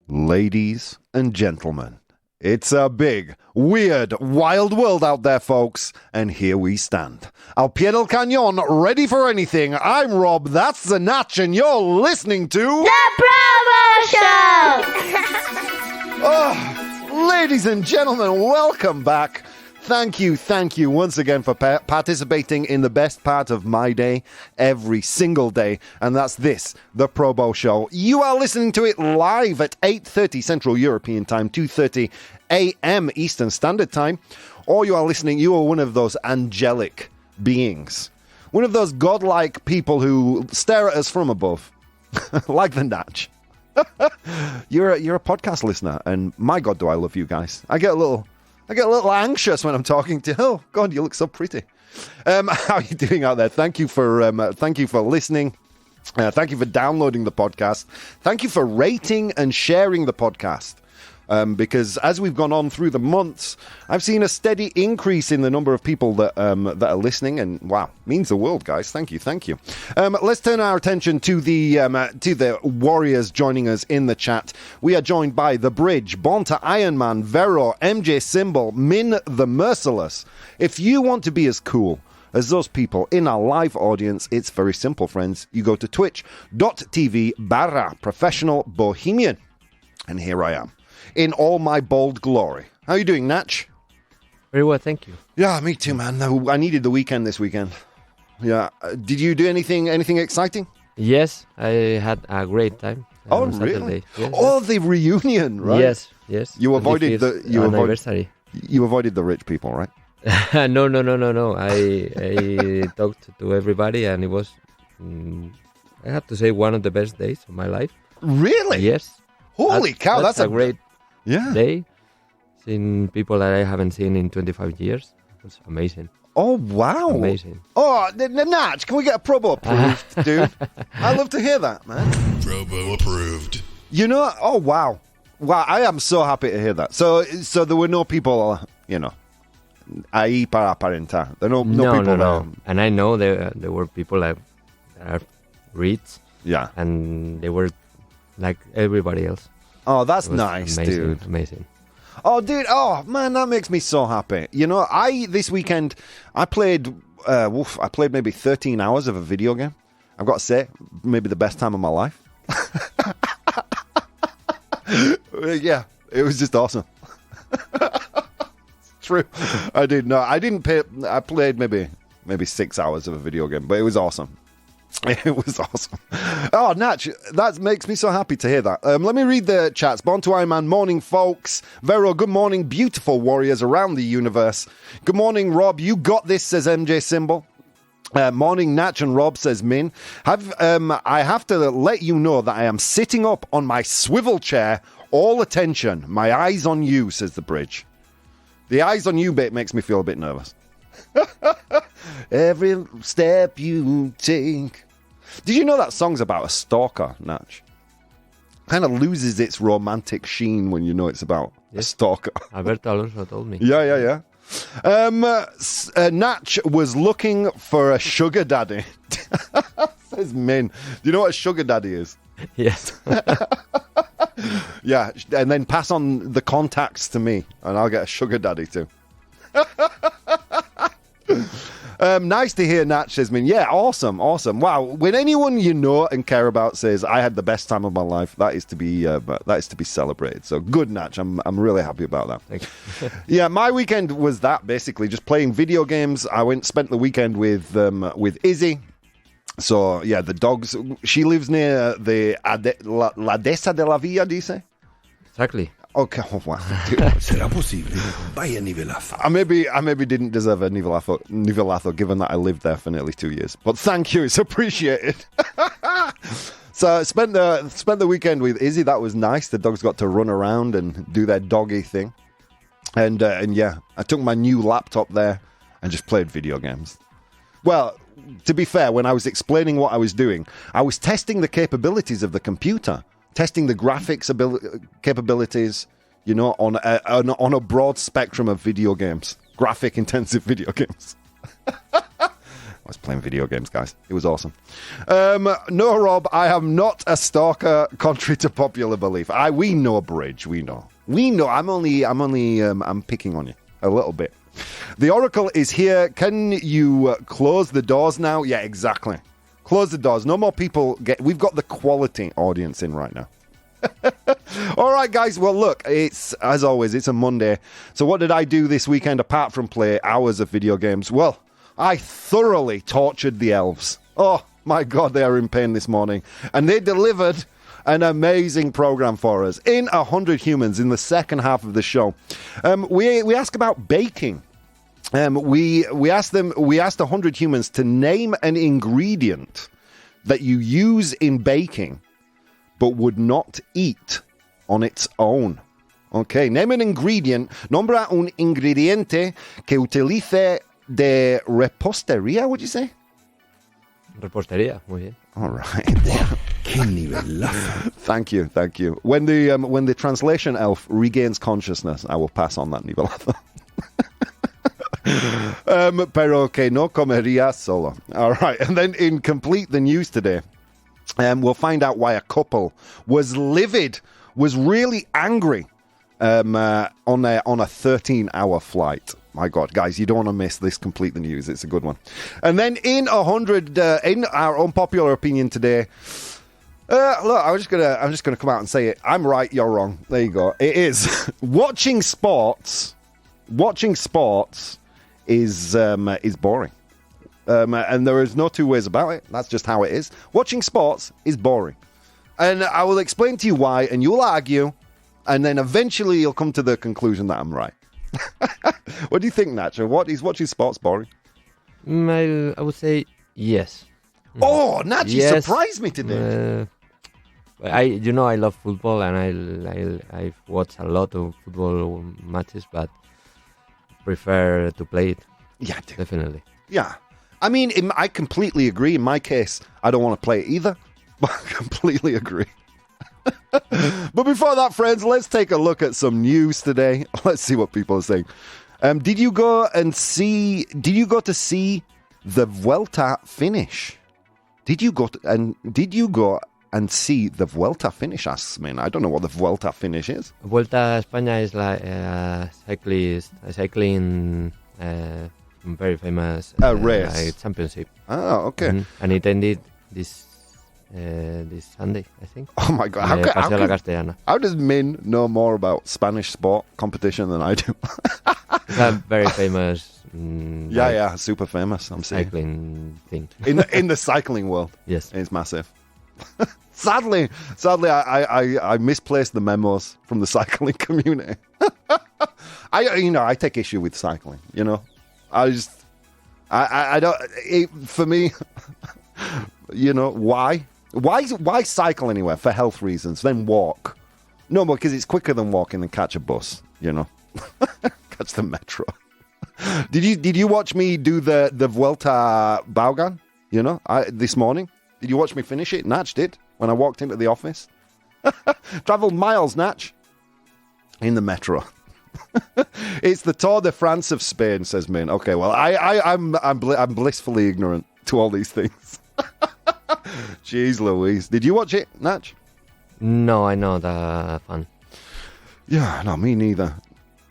Ladies and gentlemen, it's a big, weird, wild world out there, folks, and here we stand. Al pie del cañón, ready for anything. I'm Rob, that's the Natch, and you're listening to... The ProBoh Show! Oh, ladies and gentlemen, welcome back. Thank you once again for participating in the best part of my day every single day, and that's this, the ProBoh Show. You are listening to it live at 8:30 Central European Time, 2:30 a.m. Eastern Standard Time, or you are one of those angelic beings, one of those godlike people who stare at us from above, like the Natch. You're a podcast listener, and my God, do I love you guys. I get a little anxious when I'm talking to you. Oh, God, you look so pretty. How are you doing out there? Thank you for listening. Thank you for downloading the podcast. Thank you for rating and sharing the podcast. Because as we've gone on through the months, I've seen a steady increase in the number of people that are listening, and wow, means the world, guys. Thank you. Let's turn our attention to the warriors joining us in the chat. We are joined by The Bridge, Bonta Iron Man, Vero, MJ Symbol, Min the Merciless. If you want to be as cool as those people in our live audience, it's very simple, friends. You go to twitch.tv/professional bohemian, and here I am in all my bold glory. How are you doing, Natch? Very well, thank you. Yeah, me too, man. I needed the weekend this weekend. Yeah. Did you do anything exciting? Yes, I had a great time. Oh, on really? Saturday. Yes, oh, the reunion, right? Yes. You avoided anniversary. You avoided the rich people, right? No. I talked to everybody, and it was, I have to say, one of the best days of my life. Really? Yes. Holy cow, that's a great day. Seeing people that I haven't seen in 25 years. It's amazing. Oh, wow. Amazing. Oh, Natch, can we get a ProBoh approved, dude? I'd love to hear that, man. ProBoh approved. You know, oh, wow. Wow, I am so happy to hear that. So there were no people, ahí para aparentar. There are no people there. And I know there were people that are rich. Yeah. And they were like everybody else. Oh, that's nice, dude. Amazing. Oh, dude. Oh, man, that makes me so happy. You know, this weekend, I played maybe 13 hours of a video game. I've got to say, maybe the best time of my life. Yeah, it was just awesome. True. I played maybe 6 hours of a video game, but it was awesome. It was awesome. Oh, Natch, that makes me so happy to hear that. Let me read the chats. Born to Iron Man, morning, folks. Vero, good morning, beautiful warriors around the universe. Good morning, Rob. You got this, says MJ Symbol. Morning, Natch and Rob, says Min. I have to let you know that I am sitting up on my swivel chair. All attention. My eyes on you, says The Bridge. The eyes on you bit makes me feel a bit nervous. Every step you take. Did you know that song's about a stalker, Natch? Kind of loses its romantic sheen when you know it's about a stalker. Alberto Alonso told me. Yeah. Natch was looking for a sugar daddy. Says Min. Do you know what a sugar daddy is? Yes. Yeah, and then pass on the contacts to me, and I'll get a sugar daddy too. Nice to hear, Natch, says Min. Yeah, awesome. Wow, when anyone you know and care about says I had the best time of my life, that is to be celebrated. So good, Natch. I'm really happy about that. Thank you. Yeah, my weekend was that, basically just playing video games. I spent the weekend with Izzy. So yeah, the dogs. She lives near the La Dehesa de la Villa, do you say? Exactly. Okay, oh, wow. Será posible. Vaya nivelazo. I maybe didn't deserve a nivelazo given that I lived there for nearly 2 years. But thank you, it's appreciated. So I spent the weekend with Izzy. That was nice. The dogs got to run around and do their doggy thing. And yeah, I took my new laptop there and just played video games. Well, to be fair, when I was explaining what I was doing, I was testing the capabilities of the computer, testing the graphics capabilities, you know, on a broad spectrum of video games, graphic-intensive video games. I was playing video games, guys. It was awesome. No, Rob, I am not a stalker, contrary to popular belief. We know, Bridge. We know. I'm picking on you a little bit. The Oracle is here. Can you close the doors now? Yeah, exactly. Close the doors. No more people we've got the quality audience in right now. All right, guys. Well, look, as always, it's a Monday. So what did I do this weekend apart from play hours of video games? Well, I thoroughly tortured the elves. Oh, my God, they are in pain this morning. And they delivered an amazing program for us. In 100 Humans, in the second half of the show, we ask about baking. We asked 100 Humans to name an ingredient that you use in baking but would not eat on its own. Okay, name an ingredient. Nombra un ingrediente que utilice de repostería, would you say? Repostería, muy bien. All right. Qué nivelazo. Thank you. When the translation elf regains consciousness, I will pass on that nivelazo. Pero que no comería solo. All right, and then in Complete the News today, we'll find out why a couple was livid, was really angry on a 13-hour flight. My God, guys, you don't want to miss this Complete the News. It's a good one. And then in 100, in our unpopular opinion today, look, I'm just gonna come out and say it. I'm right, you're wrong. There you go. It is watching sports. Watching sports is boring. And there is no two ways about it. That's just how it is. Watching sports is boring. And I will explain to you why, and you'll argue, and then eventually you'll come to the conclusion that I'm right. What do you think, Nacho? What is watching sports boring? I would say yes. Oh, Nacho, you Yes. surprised me today. I love football and I've watched a lot of football matches, but prefer to play it. Yeah, Definitely. yeah. I mean, I completely agree. In my case, I don't want to play it either, but I completely agree. But before that, friends, let's take a look at some news today. Let's see what people are saying. Did you go to see the Vuelta finish? Did you go and see the Vuelta finish? Asks Min. I don't know what the Vuelta finish is. Vuelta a España is like a cycling very famous race. championship. Oh, okay. And it ended this Sunday, I think. Oh my God! Paseo La Castellana. How does Min know more about Spanish sport competition than I do? It's a very famous. Yeah, super famous. I'm saying cycling thing. in the cycling world. Yes, it's massive. Sadly, I misplaced the memos from the cycling community. I take issue with cycling. I don't. For me, why? Why cycle anywhere? For health reasons. Then walk. No, because it's quicker than walking and catch a bus. Catch the metro. Did you watch me do the Vuelta Baugan? This morning. Did you watch me finish it? Natch did when I walked into the office. Travelled miles, Natch. In the metro. It's the Tour de France of Spain, says Min. Okay, well, I'm blissfully ignorant to all these things. Jeez Louise. Did you watch it, Natch? No, I know the fun. Yeah, no, me neither.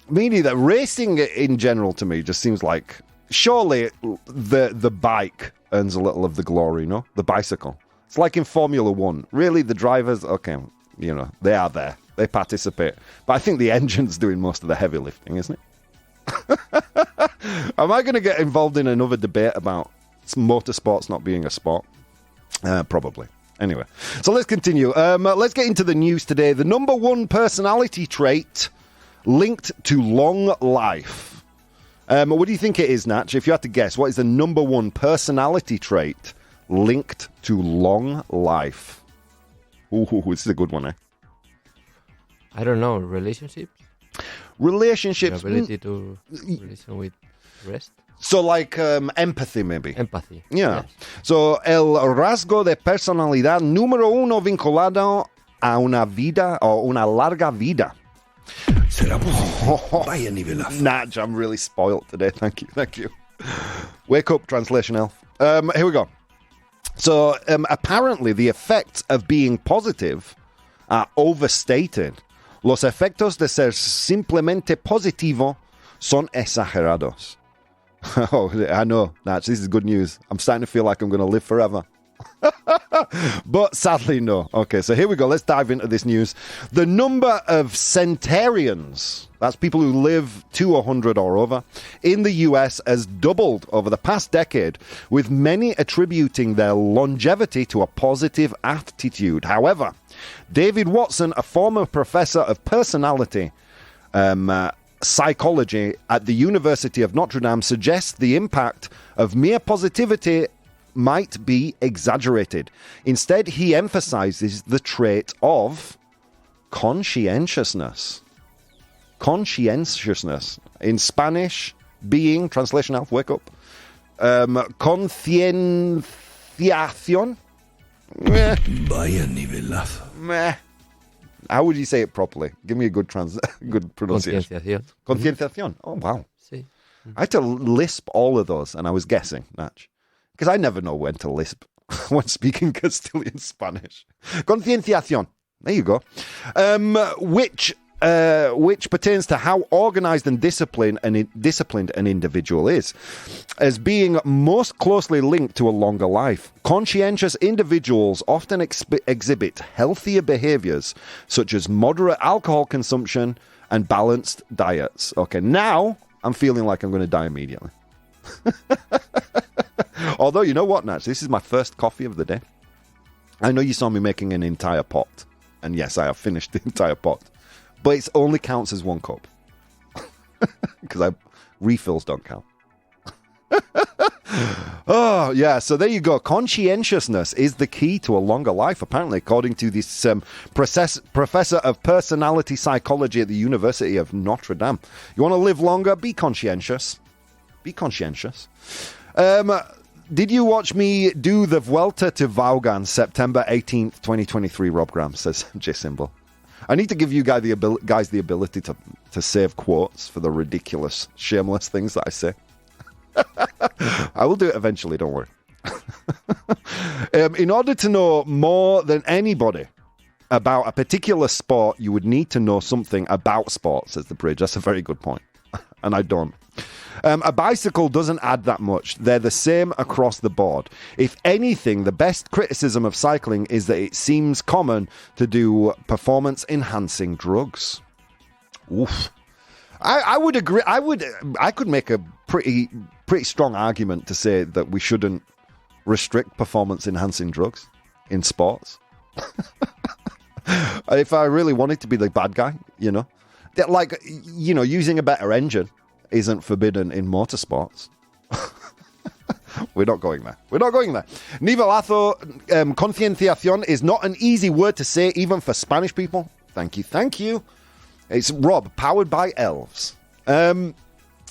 Me neither. Racing in general to me just seems like surely the bike earns a little of the glory, no? The bicycle. It's like in Formula One. Really, the drivers, okay, they are there. They participate. But I think the engine's doing most of the heavy lifting, isn't it? Am I going to get involved in another debate about motorsports not being a sport? Probably. Anyway, so let's continue. Let's get into the news today. The number one personality trait linked to long life. What do you think it is, Natch? If you had to guess, what is the number one personality trait linked to long life? Ooh, this is a good one, eh? I don't know. Relationships? Relationships. The ability to relation with rest? So like empathy, maybe. Empathy. Yeah. Yes. So el rasgo de personalidad número uno vinculado a una vida o una larga vida. ¿Será posible? Vaya nivelazo. Natch, I'm really spoilt today. Thank you. Wake up, translation elf. Here we go. So, apparently, the effects of being positive are overstated. Los efectos de ser simplemente positivo son exagerados. Oh, I know, Natch, this is good news. I'm starting to feel like I'm going to live forever. But sadly, no. Okay, so here we go. Let's dive into this news. The number of centenarians, that's people who live to 100 or over, in the US has doubled over the past decade, with many attributing their longevity to a positive attitude. However, David Watson, a former professor of personality psychology at the University of Notre Dame, suggests the impact of mere positivity might be exaggerated. Instead, he emphasizes the trait of conscientiousness. Conscientiousness. In Spanish, being, translation out, wake up. Concienciación. Vaya nivelazo. Meh. How would you say it properly? Give me a good good pronunciation. Concienciación. Concienciación. Oh, wow. Sí. I had to lisp all of those, and I was guessing, Natch. Because I never know when to lisp when speaking Castilian Spanish. Concienciación. There you go. Which pertains to how organized and disciplined an individual is, as being most closely linked to a longer life. Conscientious individuals often exhibit healthier behaviors, such as moderate alcohol consumption and balanced diets. Okay, now I'm feeling like I'm going to die immediately. Although, you know what, Natch? This is my first coffee of the day. I know you saw me making an entire pot. And yes, I have finished the entire pot. But it only counts as one cup. Because refills don't count. Oh, yeah. So there you go. Conscientiousness is the key to a longer life, apparently, according to this professor of personality psychology at the University of Notre Dame. You want to live longer? Be conscientious. Be conscientious. Did you watch me do the Vuelta to Vaughan September 18th, 2023, Rob Graham, says J. Symbol. I need to give you guys the ability to save quotes for the ridiculous, shameless things that I say. I will do it eventually, don't worry. In order to know more than anybody about a particular sport, you would need to know something about sport, says the bridge. That's a very good point. And I don't. A bicycle doesn't add that much. They're the same across the board. If anything, the best criticism of cycling is that it seems common to do performance-enhancing drugs. Oof. I would agree. I could make a pretty strong argument to say that we shouldn't restrict performance-enhancing drugs in sports. If I really wanted to be the bad guy, like, using a better engine isn't forbidden in motorsports. We're not going there. Nivelazo, concienciación is not an easy word to say, even for Spanish people. Thank you. It's Rob, powered by elves. The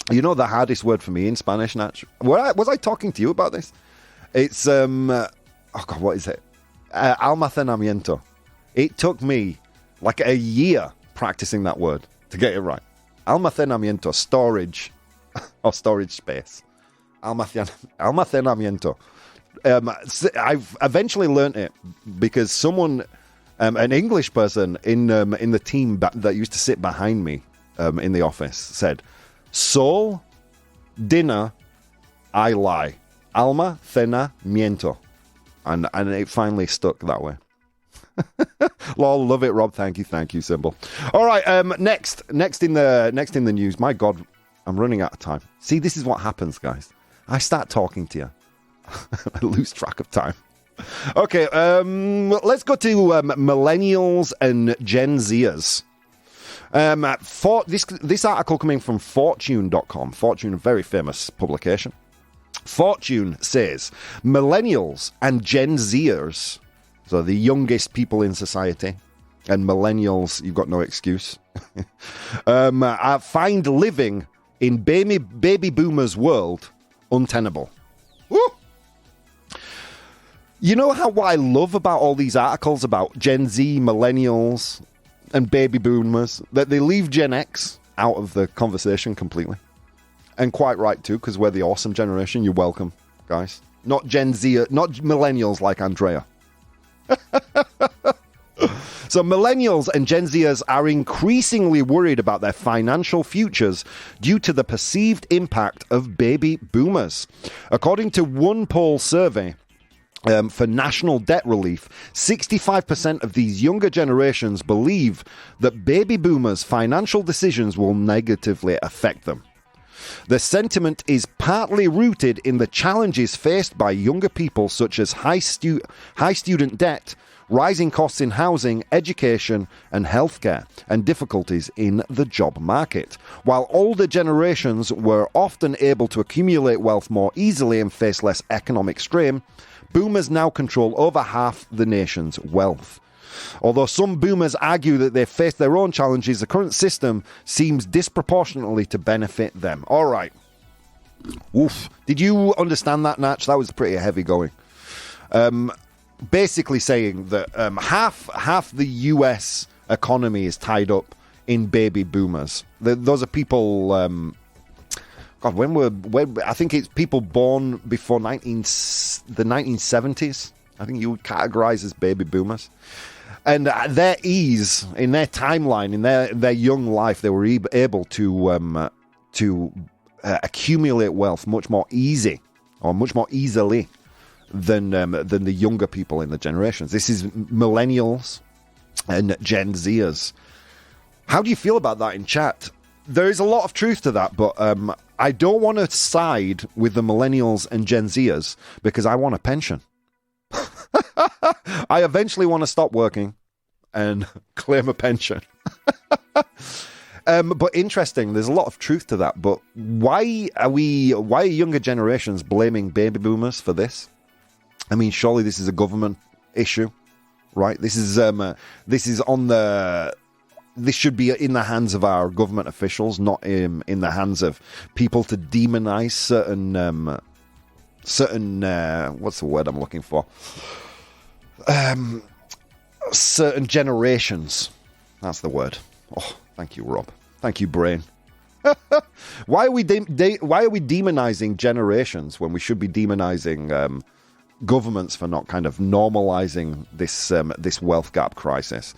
hardest word for me in Spanish, Natch? Was I talking to you about this? It's, what is it? Almacenamiento. It took me like a year practicing that word to get it right. Almacenamiento, storage, or storage space. Almacenamiento. I've eventually learnt it because someone, an English person in the team that used to sit behind me in the office said, "Sol, dinner, I lie. Almacenamiento." And it finally stuck that way. Lol, love it, Rob. Thank you, Symbol. All right, next in the news. My God, I'm running out of time. See, this is what happens, guys. I start talking to you, I lose track of time. Okay, let's go to Millennials and Gen Zers. This article coming from Fortune.com. Fortune, a very famous publication. Fortune says Millennials and Gen Zers, so the youngest people in society, and millennials, you've got no excuse, find living in baby boomers' world untenable. Woo! You know what I love about all these articles about Gen Z, millennials, and baby boomers? That they leave Gen X out of the conversation completely. And quite right too, because we're the awesome generation. You're welcome, guys. not Gen Z, not millennials like Andrea. So millennials and Gen Zers are increasingly worried about their financial futures due to the perceived impact of baby boomers. According to one poll survey for national debt relief, 65% of these younger generations believe that baby boomers' financial decisions will negatively affect them. The sentiment is partly rooted in the challenges faced by younger people, such as high student debt, rising costs in housing, education and healthcare, and difficulties in the job market. While older generations were often able to accumulate wealth more easily and face less economic strain, boomers now control over half the nation's wealth. Although some boomers argue that they face their own challenges, the current system seems disproportionately to benefit them. All right. Oof. Did you understand that, Natch? That was pretty heavy going. Basically saying that half the US economy is tied up in baby boomers. Those are people... God, when I think it's people born before the 1970s. I think you would categorize as baby boomers. And their ease in their timeline, in their young life, they were able to accumulate wealth much more easily than the younger people in the generations. This is millennials and Gen Zers. How do you feel about that in chat? There is a lot of truth to that, but I don't want to side with the millennials and Gen Zers because I want a pension. I eventually want to stop working and claim a pension. But interesting, there's a lot of truth to that. But why are younger generations blaming baby boomers for this? I mean, surely this is a government issue, right? This should be in the hands of our government officials, not in the hands of people to demonize certain what's the word I'm looking for? Certain generations. That's the word. Oh, thank you, Rob. Thank you, brain. Why are we demonizing generations when we should be demonizing governments for not kind of normalizing this wealth gap crisis?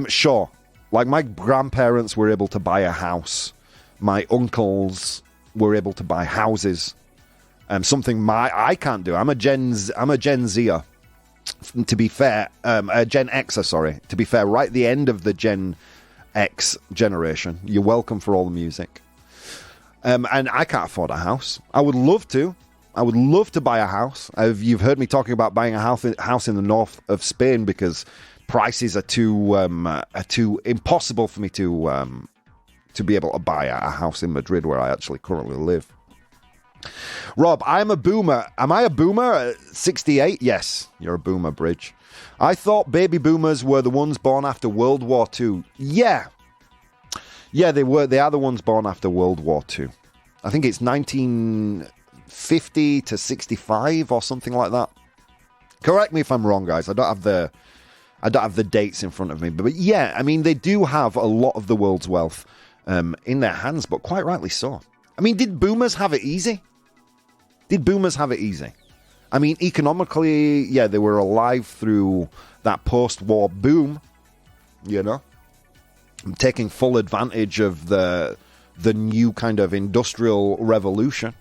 Sure, like my grandparents were able to buy a house, my uncles were able to buy houses. Something I can't do. I'm a Gen Zer. To be fair, a Gen Xer, sorry. To be fair, right at the end of the Gen X generation. You're welcome for all the music. And I can't afford a house. I would love to. I would love to buy a house. You've heard me talking about buying a house in the north of Spain because prices are too impossible for me to be able to buy a house in Madrid where I actually currently live. Rob, I'm a boomer. Am I a boomer? 68? Yes, you're a boomer, Bridge. I thought baby boomers were the ones born after World War II. Yeah, they were. They are the ones born after World War II. I think it's 1950 to 65 or something like that. Correct me if I'm wrong, guys. I don't have the dates in front of me, but yeah, I mean they do have a lot of the world's wealth in their hands, but quite rightly so. I mean, did boomers have it easy? I mean, economically, yeah, they were alive through that post-war boom, you know, taking full advantage of the new kind of industrial revolution.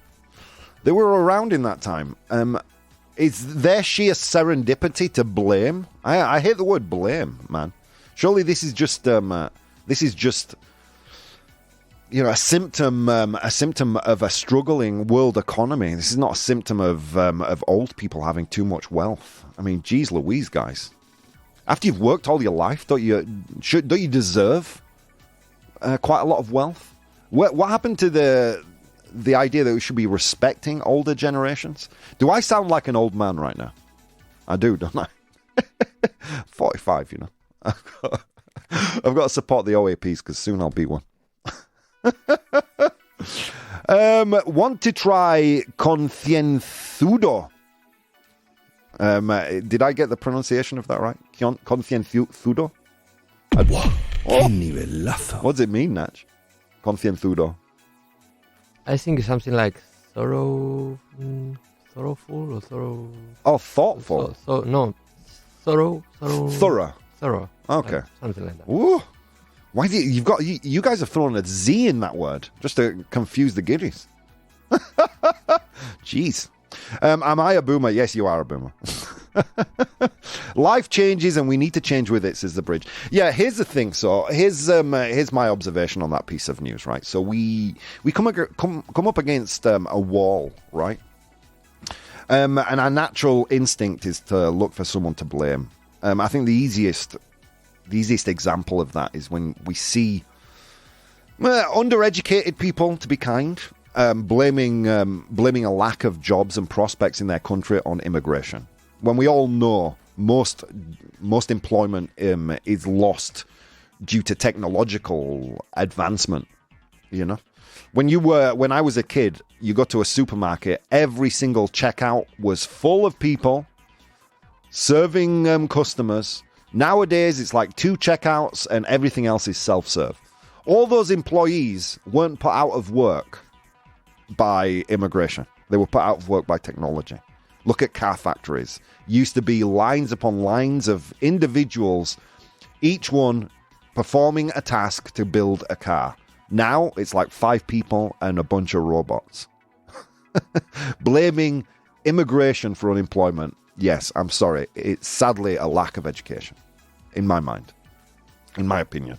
They were around in that time. Is their sheer serendipity to blame? I hate the word blame, man. Surely this is just you know, a symptom of a struggling world economy. This is not a symptom of old people having too much wealth. I mean, geez Louise, guys. After you've worked all your life, don't you deserve quite a lot of wealth? What happened to the idea that we should be respecting older generations? Do I sound like an old man right now? I do, don't I? 45, you know. I've got to support the OAPs because soon I'll be one. Want to try concienzudo? Did I get the pronunciation of that right? Concienzudo? ¡Qué nivelazo! What does it mean, Natch? Concienzudo. I think it's something like thorough. Sorrowful or thorough? Oh, thoughtful. No, thorough. Thorough. Thorough. Okay. Something like that. Ooh. Why do you guys have thrown a Z in that word just to confuse the giddies? Jeez. Am I a boomer? Yes, you are a boomer. Life changes and we need to change with it, says the bridge. Yeah, here's the thing. So here's my observation on that piece of news, right? So we come up against a wall, right? And our natural instinct is to look for someone to blame. I think the easiest example of that is when we see undereducated people, to be kind, blaming a lack of jobs and prospects in their country on immigration. When we all know most employment is lost due to technological advancement, you know. When I was a kid, you go to a supermarket, every single checkout was full of people serving customers. Nowadays, it's like 2 checkouts and everything else is self-serve. All those employees weren't put out of work by immigration. They were put out of work by technology. Look at car factories. Used to be lines upon lines of individuals, each one performing a task to build a car. Now it's like 5 people and a bunch of robots. Blaming immigration for unemployment. Yes, I'm sorry. It's sadly a lack of education, in my mind, in my opinion.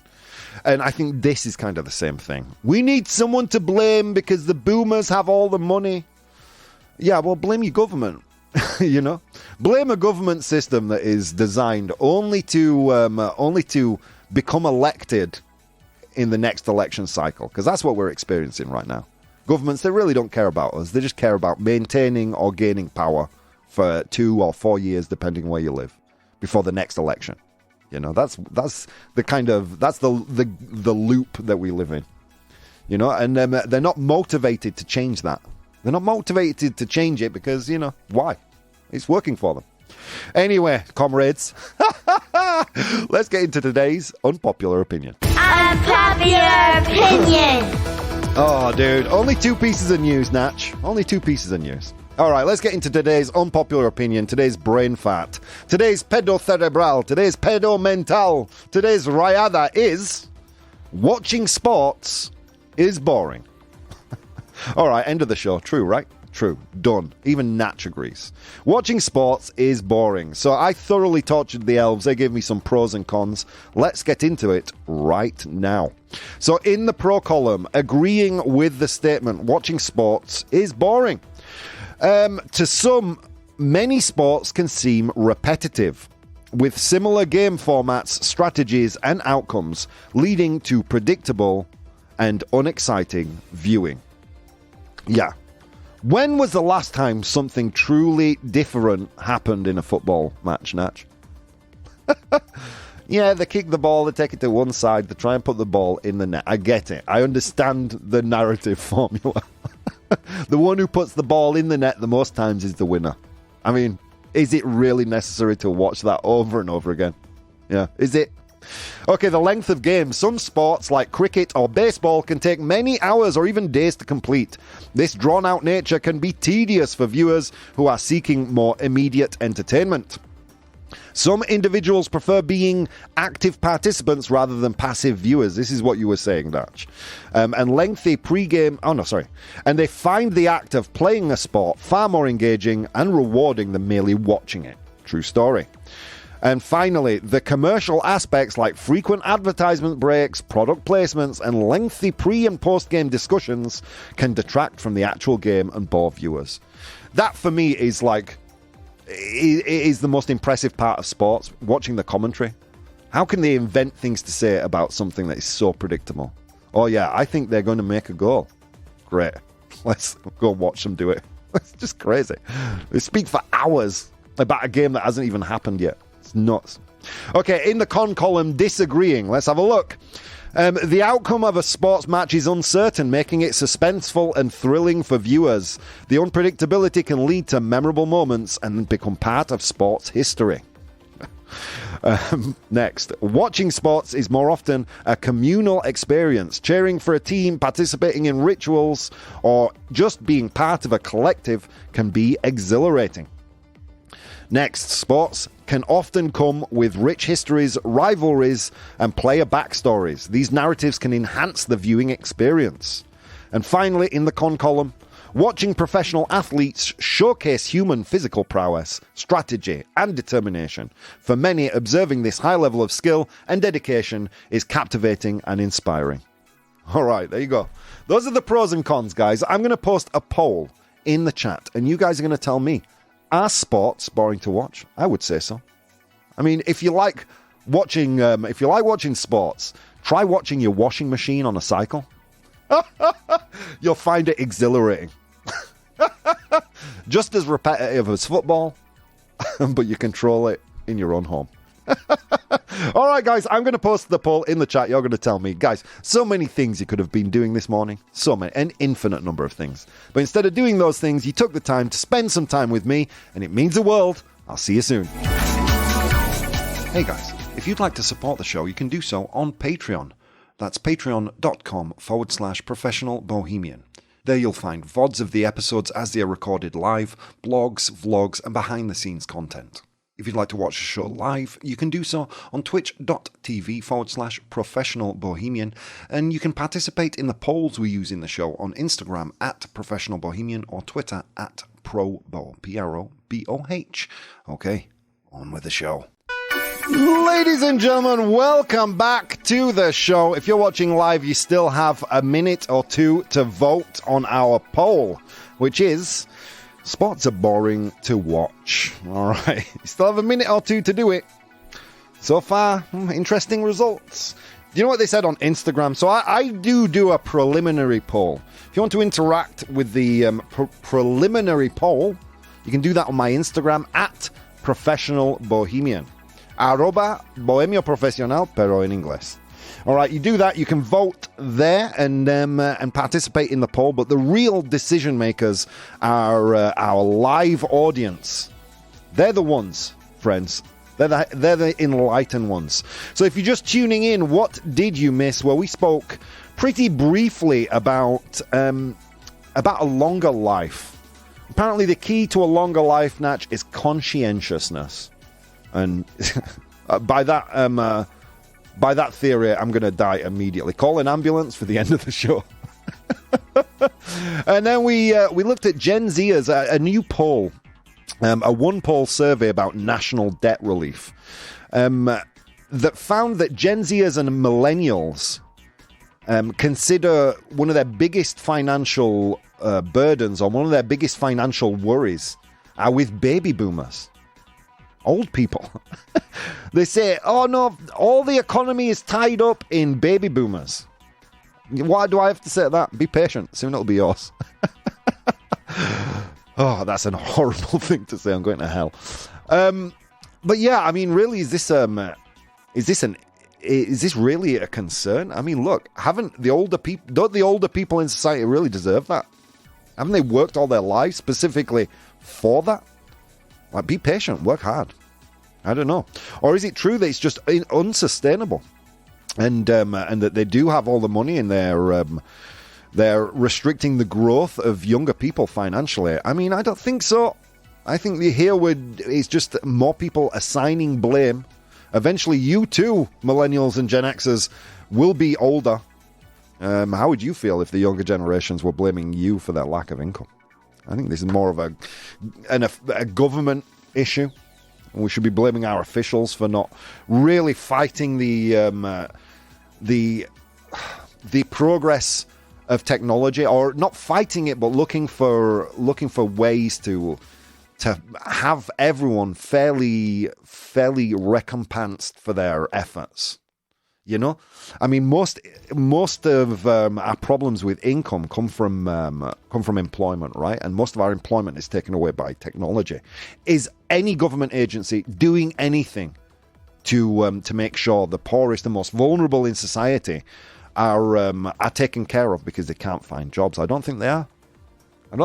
And I think this is kind of the same thing. We need someone to blame because the boomers have all the money. Yeah, well, blame your government. You know, blame a government system that is designed only to become elected in the next election cycle, because that's what we're experiencing right now. Governments, they really don't care about us. They just care about maintaining or gaining power for 2 or 4 years, depending where you live, before the next election. You know, that's the loop that we live in. You know, and they're not motivated to change that. They're not motivated to change it because, you know, why? It's working for them. Anyway, comrades, let's get into today's unpopular opinion. Unpopular opinion. Oh, dude, only 2 pieces of news, Natch. Only 2 pieces of news. All right, let's get into today's unpopular opinion, today's brain fat, today's pedo cerebral, today's pedo mental, today's rayada is watching sports is boring. All right, end of the show. True, right? True. Done. Even Natch agrees. Watching sports is boring. So I thoroughly tortured the elves. They gave me some pros and cons. Let's get into it right now. So in the pro column, agreeing with the statement, watching sports is boring. To some, many sports can seem repetitive, with similar game formats, strategies, and outcomes leading to predictable and unexciting viewing. Yeah. When was the last time something truly different happened in a football match, Natch? Yeah, they kick the ball, they take it to one side, they try and put the ball in the net. I get it. I understand the narrative formula. The one who puts the ball in the net the most times is the winner. I mean, is it really necessary to watch that over and over again? Yeah, is it? Okay, the length of games. Some sports like cricket or baseball can take many hours or even days to complete. This drawn-out nature can be tedious for viewers who are seeking more immediate entertainment. Some individuals prefer being active participants rather than passive viewers. This is what you were saying, Dutch. And lengthy pre-game... Oh, no, sorry. And they find the act of playing a sport far more engaging and rewarding than merely watching it. True story. And finally, the commercial aspects like frequent advertisement breaks, product placements, and lengthy pre- and post-game discussions can detract from the actual game and bore viewers. That, for me, is like... It is the most impressive part of sports, watching the commentary. How can they invent things to say about something that is so predictable? Oh yeah, I think they're going to make a goal. Great. Let's go watch them do it. It's just crazy. They speak for hours about a game that hasn't even happened yet. It's nuts. Okay, in the con column, disagreeing. Let's have a look. The outcome of a sports match is uncertain, making it suspenseful and thrilling for viewers. The unpredictability can lead to memorable moments and become part of sports history. Next, watching sports is more often a communal experience. Cheering for a team, participating in rituals, or just being part of a collective can be exhilarating. Next, sports can often come with rich histories, rivalries, and player backstories. These narratives can enhance the viewing experience. And finally, in the con column, watching professional athletes showcase human physical prowess, strategy, and determination. For many, observing this high level of skill and dedication is captivating and inspiring. All right, there you go. Those are the pros and cons, guys. I'm going to post a poll in the chat, and you guys are going to tell me, are sports boring to watch? I would say so. I mean, if you like watching sports, try watching your washing machine on a cycle. You'll find it exhilarating. Just as repetitive as football, but you control it in your own home. All right, guys, I'm going to post the poll in the chat. You're going to tell me. Guys, so many things you could have been doing this morning. So many, an infinite number of things. But instead of doing those things, you took the time to spend some time with me, and it means the world. I'll see you soon. Hey, guys, if you'd like to support the show, you can do so on Patreon. That's patreon.com/professional bohemian. There you'll find VODs of the episodes as they are recorded live, blogs, vlogs, and behind-the-scenes content. If you'd like to watch the show live, you can do so on twitch.tv/professional bohemian, and you can participate in the polls we use in the show on Instagram @professional bohemian or Twitter @ProBoh, ProBoh. Okay, on with the show. Ladies and gentlemen, welcome back to the show. If you're watching live, you still have a minute or two to vote on our poll, which is, sports are boring to watch. All right, you still have a minute or two to do it. So far, interesting results. Do you know what they said on Instagram? So I do a preliminary poll. If you want to interact with the preliminary poll, you can do that on my Instagram @professionalbohemian. @bohemio profesional, pero en inglés. All right, you do that. You can vote there and participate in the poll. But the real decision makers are our live audience. They're the ones, friends. They're the enlightened ones. So if you're just tuning in, what did you miss? Well, we spoke pretty briefly about a longer life. Apparently, the key to a longer life, Natch, is conscientiousness. And by that theory, I'm going to die immediately. Call an ambulance for the end of the show. And then we looked at Gen Zers, a new poll, a one-poll survey about national debt relief, that found that Gen Zers and millennials consider one of their biggest financial burdens, or one of their biggest financial worries, are with baby boomers. Old people. They say, oh no, all the economy is tied up in baby boomers. Why do I have to say that? Be patient. Soon it'll be yours. Oh, that's a horrible thing to say. I'm going to hell. But yeah, I mean, really, is this really a concern? I mean, look, don't the older people in society really deserve that? Haven't they worked all their lives specifically for that? Like, be patient, work hard. I don't know. Or is it true that it's just unsustainable, and that they do have all the money and they're restricting the growth of younger people financially? I mean, I don't think so. I think it's just more people assigning blame. Eventually, you too, Millennials and Gen Xers, will be older. How would you feel if the younger generations were blaming you for their lack of income? I think this is more of a government issue. We should be blaming our officials for not really fighting the progress of technology, or not fighting it, but looking for ways to have everyone fairly recompensed for their efforts. You know, I mean, most of our problems with income come from employment, right? And most of our employment is taken away by technology. Is any government agency doing anything to make sure the poorest and most vulnerable in society are taken care of because they can't find jobs? I don't think they are. And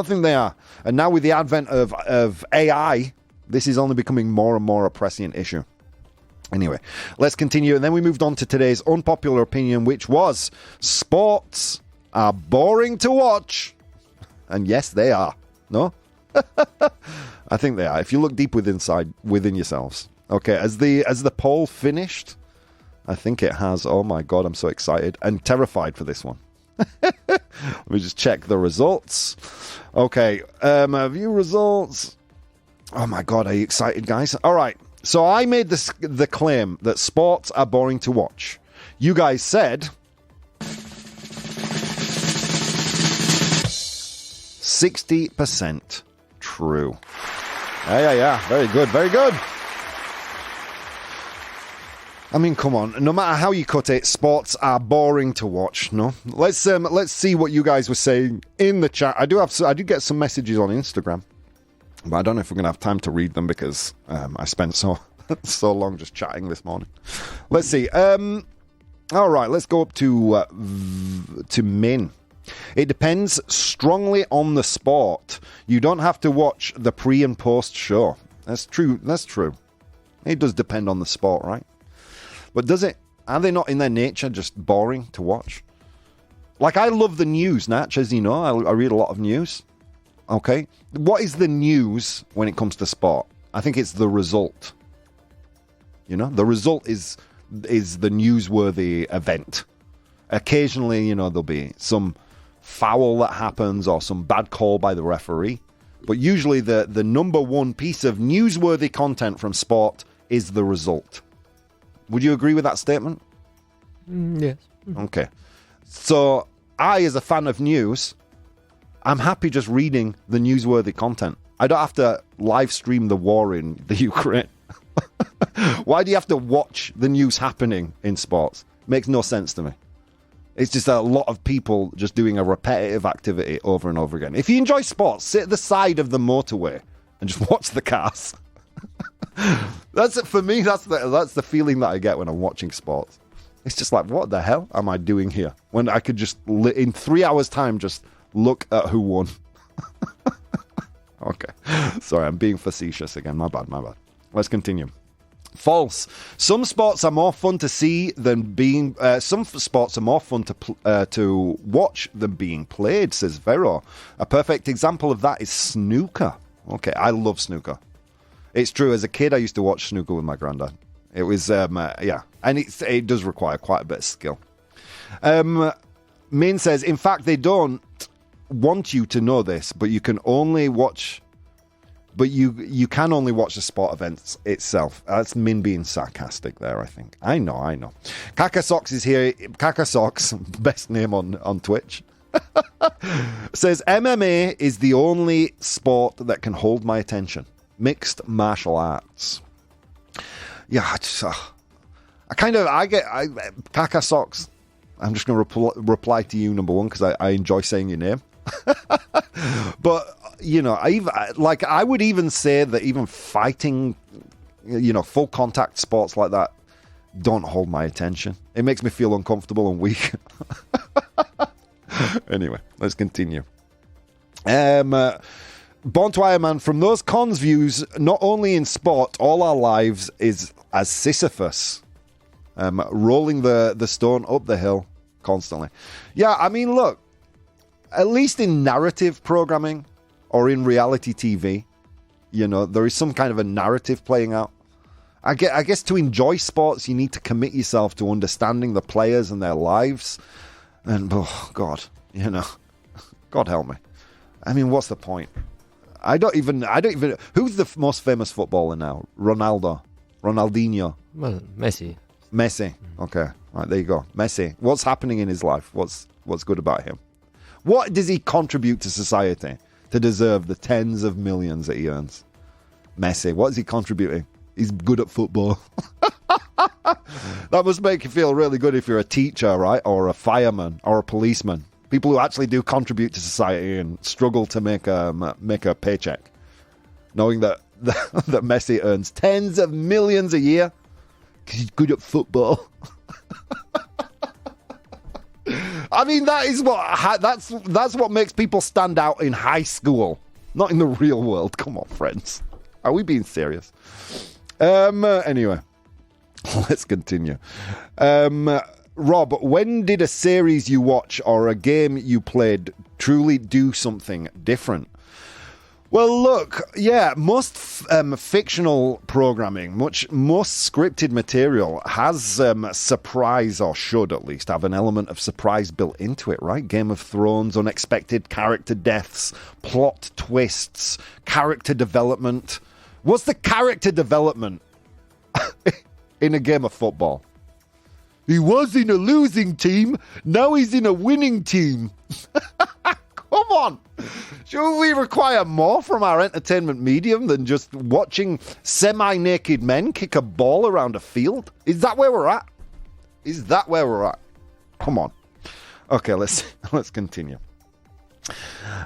now with the advent of AI, this is only becoming more and more a prescient issue. Anyway, let's continue. And then we moved on to today's unpopular opinion, which was sports are boring to watch. And yes, they are. No? I think they are. If you look deep within yourselves. Okay, as the poll finished, I think it has. Oh my God, I'm so excited and terrified for this one. Let me just check the results. Okay, view results. Oh my God, are you excited, guys? All right. So I made the claim that sports are boring to watch. You guys said 60% true. Yeah. Very good, very good. I mean, come on. No matter how you cut it, sports are boring to watch. No, let's see what you guys were saying in the chat. I do get some messages on Instagram, but I don't know if we're gonna have time to read them because I spent so long just chatting this morning. Let's see. All right, let's go up to Min. It depends strongly on the sport. You don't have to watch the pre and post show. That's true. It does depend on the sport, right? But does it? Are they not in their nature just boring to watch? Like, I love the news, Natch, as you know. I read a lot of news. Okay? What is the news when it comes to sport? I think it's the result. You know? The result is the newsworthy event. Occasionally, you know, there'll be some foul that happens or some bad call by the referee. But usually the number one piece of newsworthy content from sport is the result. Would you agree with that statement? Yes. Okay. So I, as a fan of news, I'm happy just reading the newsworthy content. I don't have to live stream the war in the Ukraine. Why do you have to watch the news happening in sports? Makes no sense to me. It's just a lot of people just doing a repetitive activity over and over again. If you enjoy sports, sit at the side of the motorway and just watch the cars. That's it for me. That's the feeling that I get when I'm watching sports. It's just like, what the hell am I doing here? When I could just, in 3 hours' time, just look at who won. Okay. Sorry, I'm being facetious again. My bad. Let's continue. False. Some sports are more fun to see than being. Some sports are more fun to watch than being played, says Vero. A perfect example of that is snooker. Okay, I love snooker. It's true. As a kid, I used to watch snooker with my granddad. It was, yeah, and it does require quite a bit of skill. Min says, in fact, they don't want you to know this, but you can only watch. But you can only watch the sport events itself. That's Min being sarcastic there, I think. I know. Kaka Socks is here. Kaka Socks, best name on Twitch. Says, MMA is the only sport that can hold my attention. Mixed martial arts. Yeah, Kaka Socks. I'm just going to reply to you, number one, because I enjoy saying your name. But, you know, I would even say that even fighting, you know, full contact sports like that don't hold my attention. It makes me feel uncomfortable and weak. Anyway, let's continue. Born to Iron Man, from those cons views, not only in sport, all our lives is as Sisyphus, rolling the stone up the hill constantly. Yeah, I mean, look, at least in narrative programming or in reality TV, you know, there is some kind of a narrative playing out. I guess to enjoy sports, you need to commit yourself to understanding the players and their lives. And, oh, God, you know, God help me. I mean, what's the point? I don't even. Who's the most famous footballer now? Ronaldinho. Well, Messi. Okay, right, there you go. Messi. What's happening in his life? What's good about him? What does he contribute to society to deserve the tens of millions that he earns? Messi. What is he contributing? He's good at football. That must make you feel really good if you're a teacher, right? Or a fireman or a policeman. People who actually do contribute to society and struggle to make a paycheck. Knowing that Messi earns tens of millions a year because he's good at football. I mean, that's what makes people stand out in high school, not in the real world. Come on, friends. Are we being serious? Anyway. Let's continue. Rob, when did a series you watch or a game you played truly do something different? Well, look, yeah, most fictional programming, most scripted material has surprise, or should at least have an element of surprise built into it, right? Game of Thrones, unexpected character deaths, plot twists, character development. What's the character development in a game of football? He was in a losing team, now he's in a winning team. Come on. Should we require more from our entertainment medium than just watching semi-naked men kick a ball around a field? Is that where we're at? Is that where we're at? Come on. Okay, let's continue.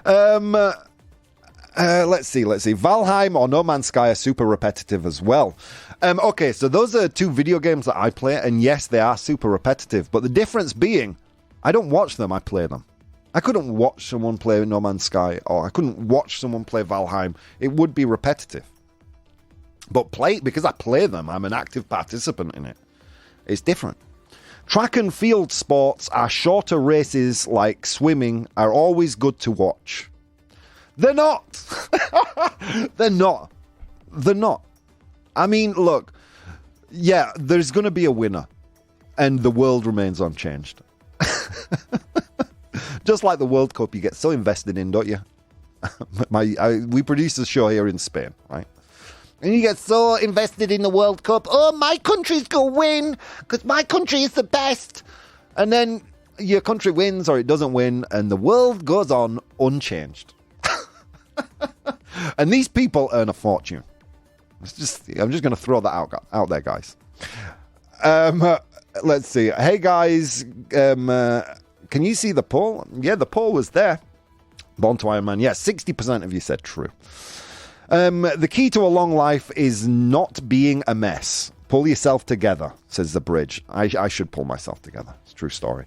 Let's see. Valheim or No Man's Sky are super repetitive as well. Okay, so those are two video games that I play, and yes, they are super repetitive, but the difference being, I don't watch them, I play them. I couldn't watch someone play No Man's Sky, or I couldn't watch someone play Valheim. It would be repetitive. But because I play them, I'm an active participant in it. It's different. Track and field sports are shorter races like swimming are always good to watch. They're not. They're not. They're not. I mean, look, yeah, there's going to be a winner, and the world remains unchanged. Just like the World Cup, you get so invested in, don't you? We produce a show here in Spain, right? And you get so invested in the World Cup. Oh, my country's going to win because my country is the best. And then your country wins or it doesn't win, and the world goes on unchanged. And these people earn a fortune. I'm just going to throw that out there, guys. Let's see. Hey, guys. Can you see the poll? Yeah, the poll was there. Born to Iron Man. Yeah, 60% of you said true. The key to a long life is not being a mess. Pull yourself together, says the bridge. I should pull myself together. It's a true story.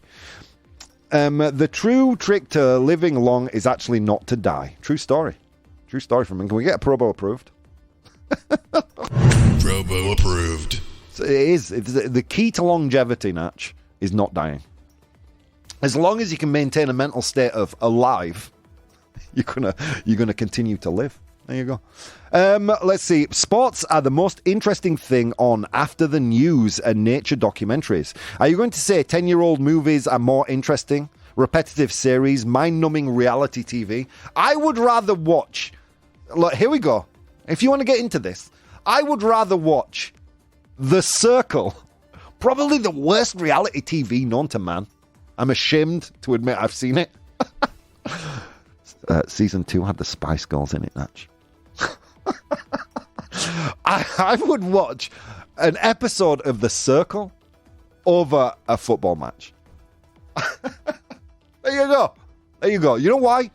The true trick to living long is actually not to die. True story. True story from him. Can we get a ProBoh approved? ProBoh approved. So it is. The key to longevity, Natch, is not dying. As long as you can maintain a mental state of alive, you're gonna continue to live. There you go. Let's see. Sports are the most interesting thing on after the news and nature documentaries. Are you going to say 10-year-old movies are more interesting? Repetitive series, mind-numbing reality TV? I would rather watch... Look, here we go. If you want to get into this, I would rather watch The Circle. Probably the worst reality TV known to man. I'm ashamed to admit I've seen it. Season 2 had the Spice Girls in it, Natch. I would watch an episode of The Circle over a football match. There you go. There you go. You know why?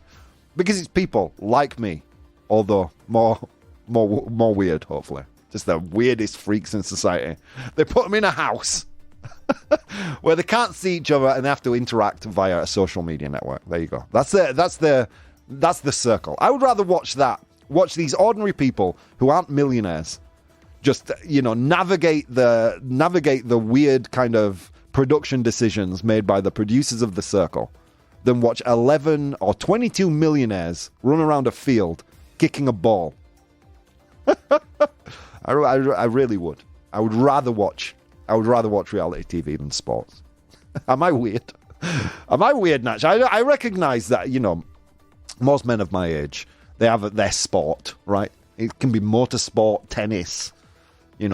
Because it's people like me, although more weird, hopefully. Just the weirdest freaks in society. They put them in a house where they can't see each other and they have to interact via a social media network. There you go. That's the Circle. I would rather watch that. Watch these ordinary people who aren't millionaires just, navigate the weird kind of production decisions made by the producers of The Circle than watch 11 or 22 millionaires run around a field kicking a ball. I really would. I would rather watch reality TV than sports. Am I weird? Am I weird, Natch? I recognize that, most men of my age, they have their sport, right? It can be motorsport, tennis,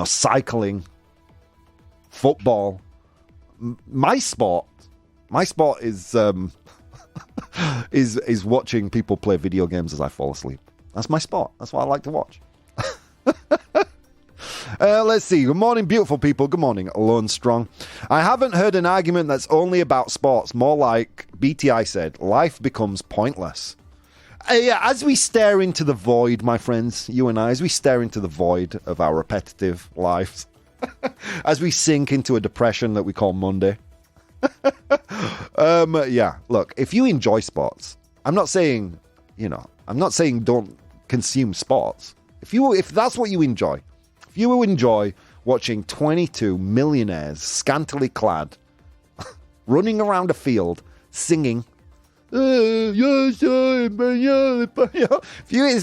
cycling, football. My sport is is watching people play video games as I fall asleep. That's my sport. That's what I like to watch. Let's see. Good morning, beautiful people. Good morning, Alone Strong. I haven't heard an argument that's only about sports. More like BTI said, life becomes pointless. Yeah, as we stare into the void, my friends, you and I, as we stare into the void of our repetitive lives, as we sink into a depression that we call Monday. Yeah, look, if you enjoy sports, I'm not saying don't consume sports. If that's what you enjoy, if you enjoy watching 22 millionaires scantily clad running around a field singing. If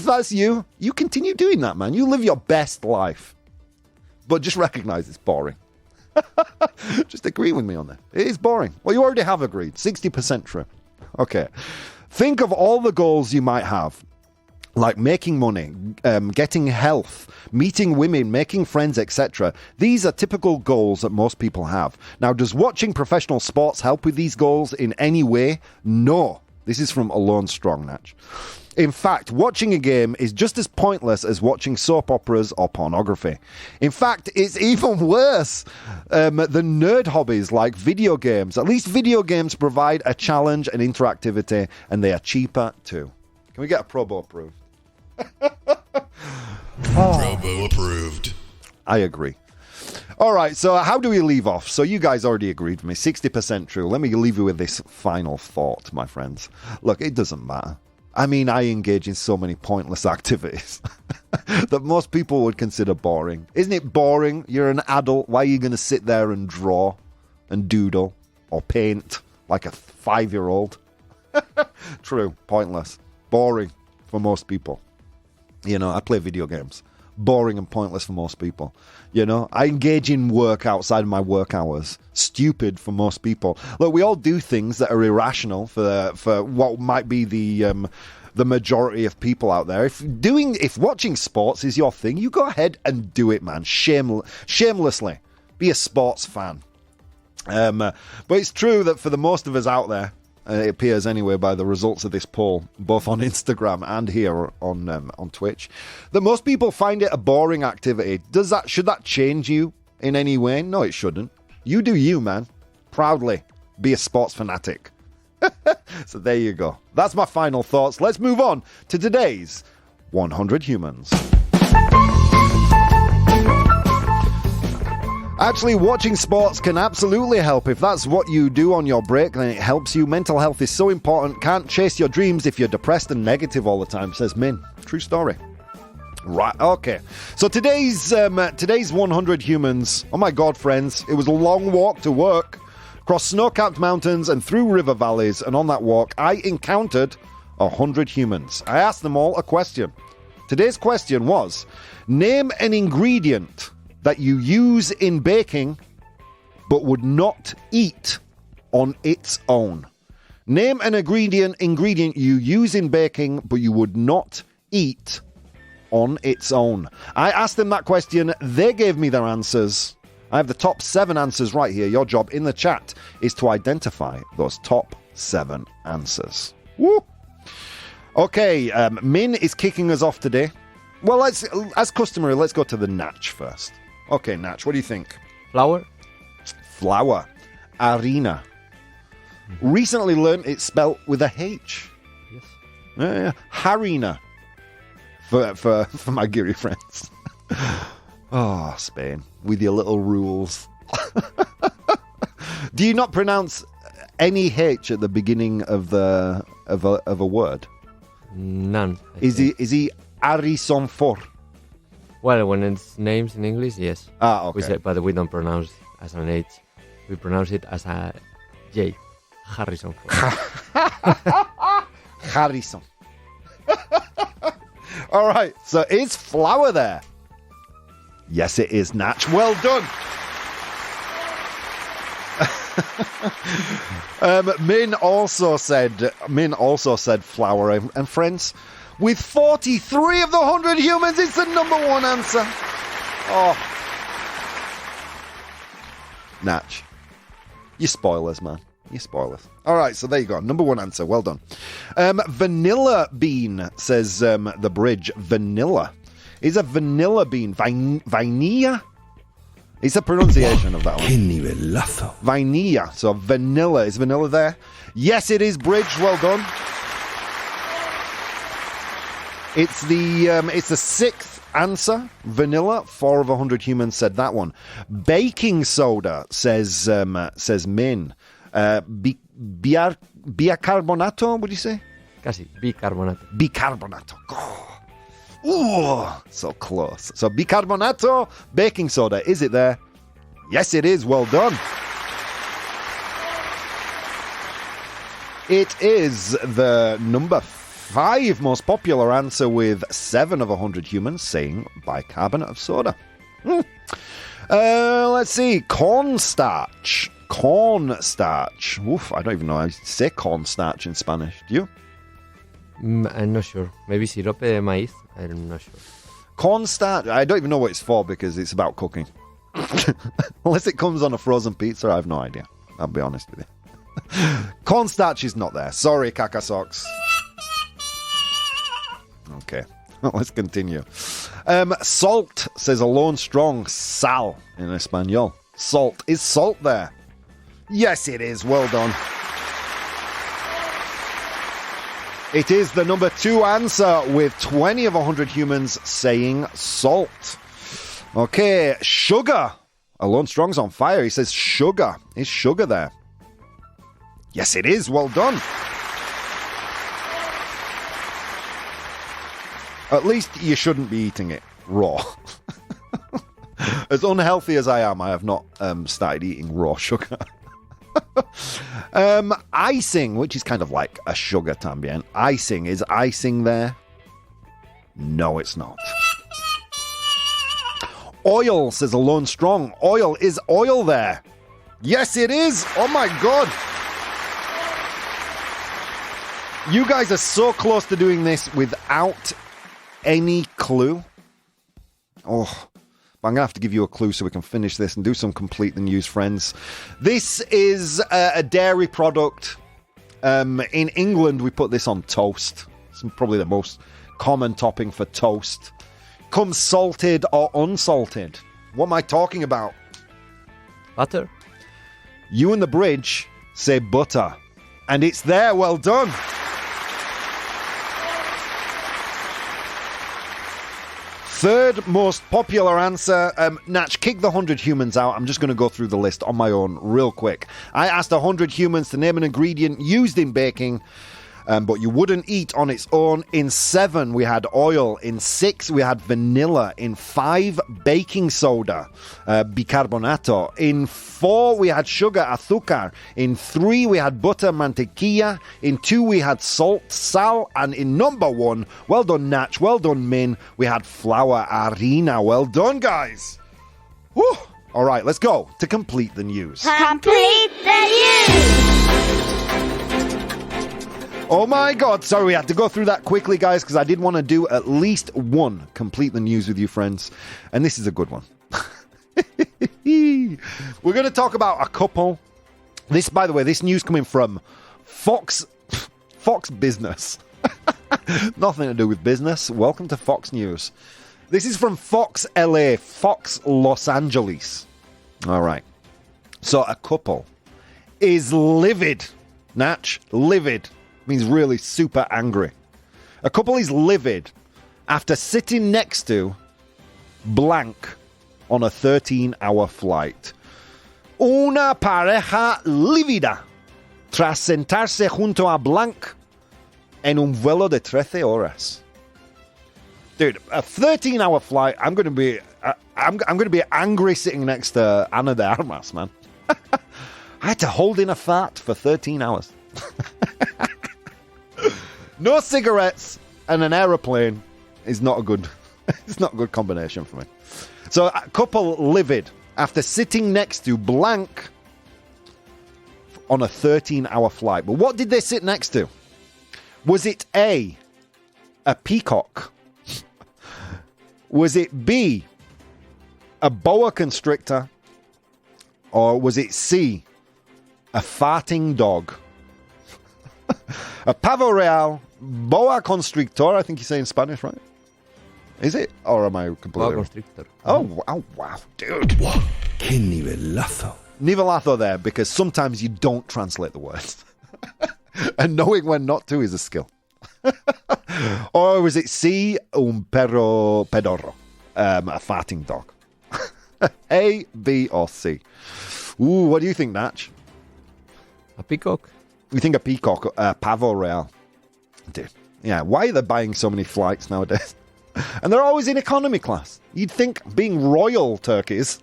that's you, you continue doing that, man. You live your best life. But just recognize it's boring. Just agree with me on that. It is boring. Well, you already have agreed. 60% true. Okay. Think of all the goals you might have. Like making money, getting health, meeting women, making friends, etc. These are typical goals that most people have. Now, does watching professional sports help with these goals in any way? No. This is from Alone Strong, Natch. In fact, watching a game is just as pointless as watching soap operas or pornography. In fact, it's even worse than nerd hobbies like video games. At least video games provide a challenge and interactivity, and they are cheaper too. Can we get a ProBoh approved? ProBoh approved. I agree. All right, so how do we leave off? So you guys already agreed with me. 60% true. Let me leave you with this final thought, my friends. Look, it doesn't matter. I mean, I engage in so many pointless activities that most people would consider boring. Isn't it boring? You're an adult. Why are you going to sit there and draw and doodle or paint like a 5-year-old? True. Pointless. Boring for most people. You know, I play video games. Boring and pointless for most people. You know, I engage in work outside of my work hours. Stupid for most people. Look, we all do things that are irrational for what might be the majority of people out there. If watching sports is your thing, you go ahead and do it, man. Shamelessly. Be a sports fan. But it's true that for the most of us out there, it appears anyway by the results of this poll, both on Instagram and here on Twitch, that most people find it a boring activity. Should that change you in any way? No, it shouldn't. You do you, man. Proudly be a sports fanatic. So there you go. That's my final thoughts. Let's move on to today's 100 Humans. Actually, watching sports can absolutely help. If that's what you do on your break, then it helps you. Mental health is so important. Can't chase your dreams if you're depressed and negative all the time, says Min. True story. Right, okay. So today's 100 Humans. Oh my God, friends. It was a long walk to work. Across snow-capped mountains and through river valleys. And on that walk, I encountered 100 humans. I asked them all a question. Today's question was, name an ingredient that you use in baking but would not eat on its own. Name an ingredient you use in baking but you would not eat on its own. I asked them that question. They gave me their answers. I have the top 7 answers right here. Your job in the chat is to identify those top 7 answers. Woo! Okay, Min is kicking us off today. Well, as customary, let's go to the Natch first. Okay, Natch, what do you think? Flour? Flour. Arena. Recently learned it's spelt with a H. Yes. Yeah. Harina. For my geary friends. Oh, Spain. With your little rules. Do you not pronounce any H at the beginning of a word? None. Is he Harrison Ford? Well, when it's names in English, yes. Ah, okay. We say, but we don't pronounce it as an H. We pronounce it as a J. Harrison Ford. Harrison. All right, so is flour there? Yes, it is, Natch. Well done. Min also said flour, and friends, with 43 of the 100 humans, it's the number 1 answer. Oh, Natch, you spoilers, man. You spoilers. All right, so there you go. Number 1 answer. Well done. Vanilla bean, says the bridge. Vanilla. Is a vanilla bean vainilla? It's a pronunciation of that one. Qué nivelazo. Vainilla. So vanilla. Is vanilla there? Yes, it is, bridge. Well done. It's the 6th answer. Vanilla. 4 of 100 humans said that one. Baking soda, says Min. Bicarbonato, would you say? Casi. Bicarbonato. Bicarbonato. Oh. Ooh, so close. So bicarbonato, baking soda. Is it there? Yes, it is. Well done. It is the number 5 most popular answer, with 7 of 100 humans saying bicarbonate of soda. Let's see. Cornstarch. Cornstarch. Oof, I don't even know how to say cornstarch in Spanish. Do you? I'm not sure. Maybe sirope de maíz. I'm not sure. Cornstarch. I don't even know what it's for because it's about cooking. Unless it comes on a frozen pizza, I have no idea. I'll be honest with you. Cornstarch is not there. Sorry, Caca Socks. Okay, let's continue. Salt, says Alone Strong. Sal in Espanol. Salt. Is salt there? Yes, it is. Well done. It is the number 2 answer, with 20 of 100 humans saying salt. Okay, sugar. Alone Strong's on fire. He says sugar. Is sugar there? Yes, it is. Well done. At least you shouldn't be eating it raw. As unhealthy as I am, I have not started eating raw sugar. Icing, which is kind of like a sugar tambien. Icing. Is icing there? No, it's not. Oil, says Alone Strong. Oil. Is oil there? Yes, it is. Oh, my God. You guys are so close to doing this without any clue. Oh, I'm going to have to give you a clue so we can finish this and do some Complete the News, friends. This is a dairy product. In England, we put this on toast. It's probably the most common topping for toast. Comes salted or unsalted. What am I talking about? Butter. You and the bridge say butter. And it's there. Well done. Third most popular answer. Natch, kick the 100 humans out. I'm just going to go through the list on my own real quick. I asked 100 humans to name an ingredient used in baking, but you wouldn't eat on its own. In 7, we had oil. In 6, we had vanilla. In 5, baking soda, bicarbonato. In 4, we had sugar, azúcar. In 3, we had butter, mantequilla. In 2, we had salt, sal. And in number 1, well done, Natch, well done, Min, we had flour, harina. Well done, guys. Whew. All right, let's go to Complete the News. Complete the news. Oh my God, sorry we had to go through that quickly, guys, because I did want to do at least one Complete the News with you, friends. And this is a good one. We're going to talk about a couple. This, by the way, this news coming from Fox Business. Nothing to do with business. Welcome to Fox News. This is from Fox LA, Fox Los Angeles. All right. So a couple is livid. Natch, livid. Means really super angry. A couple is livid after sitting next to blank on a 13-hour flight. Una pareja lívida tras sentarse junto a blank en un vuelo de 13 horas. Dude, a 13-hour flight. I'm going to be angry sitting next to Ana de Armas, man. I had to hold in a fart for 13 hours. No cigarettes and an aeroplane is not a good. It's not a good combination for me. So a couple livid after sitting next to blank on a 13-hour flight. But what did they sit next to? Was it A, a peacock? Was it B, a boa constrictor? Or was it C, a farting dog? A pavo real, boa constrictor, I think you say in Spanish, right? Is it? Or am I completely Boa wrong? constrictor. Oh, wow, dude. Wow, qué nivelazo. Nivelazo there, because sometimes you don't translate the words. And knowing when not to is a skill. Or was it C, un perro pedorro? A farting dog. A, B, or C? Ooh, what do you think, Natch? A peacock. You think a peacock, pavo real? Dude, yeah, why are they buying so many flights nowadays? And they're always in economy class. You'd think being royal turkeys,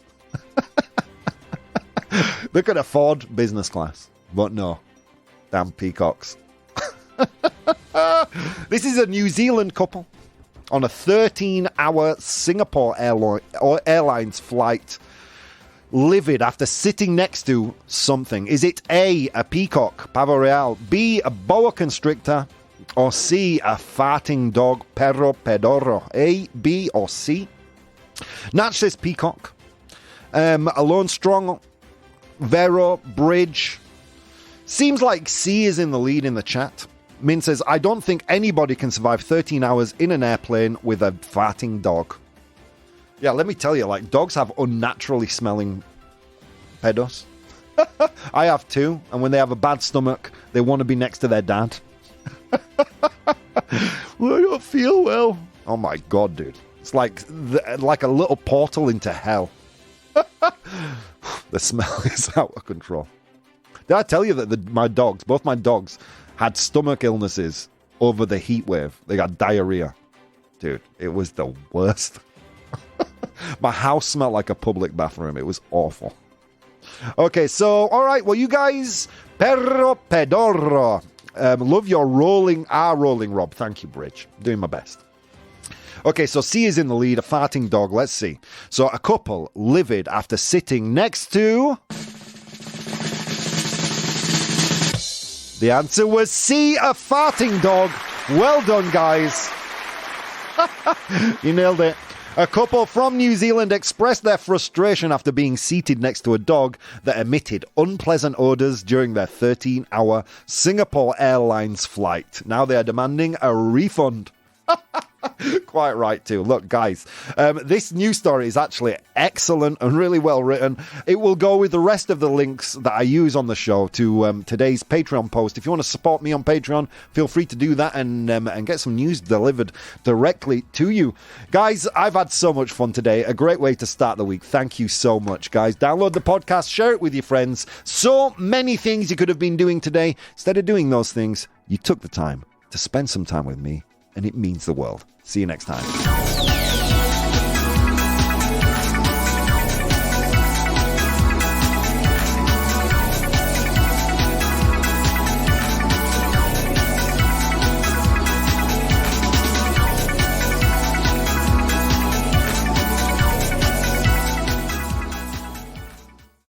they could afford business class. But no. Damn peacocks. This is a New Zealand couple on a 13-hour Singapore Airlines flight, livid after sitting next to something. Is it A, a peacock, pavo real, B, a boa constrictor, or C, a farting dog, perro pedorro? A, B, or C? Natch says peacock. Alone Strong, Vero, Bridge. Seems like C is in the lead in the chat. Min says, I don't think anybody can survive 13 hours in an airplane with a farting dog. Yeah, let me tell you, like, dogs have unnaturally smelling pedos. I have too, and when they have a bad stomach, they want to be next to their dad. Well, I don't feel well. Oh my god, dude. It's like a little portal into hell. The smell is out of control. Did I tell you that both my dogs, had stomach illnesses over the heat wave? They got diarrhea. Dude, it was the worst. My house smelled like a public bathroom. It was awful. Okay, so, all right. Well, you guys, perro pedorro. Love your rolling, Rob. Thank you, Bridge. Doing my best. Okay, so C is in the lead, a farting dog. Let's see. So a couple livid after sitting next to... The answer was C, a farting dog. Well done, guys. You nailed it. A couple from New Zealand expressed their frustration after being seated next to a dog that emitted unpleasant odors during their 13-hour Singapore Airlines flight. Now they are demanding a refund. Quite right, too. Look, guys, this news story is actually excellent and really well written. It will go with the rest of the links that I use on the show to today's Patreon post. If you want to support me on Patreon, feel free to do that and get some news delivered directly to you. Guys, I've had so much fun today. A great way to start the week. Thank you so much, guys. Download the podcast, share it with your friends. So many things you could have been doing today. Instead of doing those things, you took the time to spend some time with me, and it means the world. See you next time.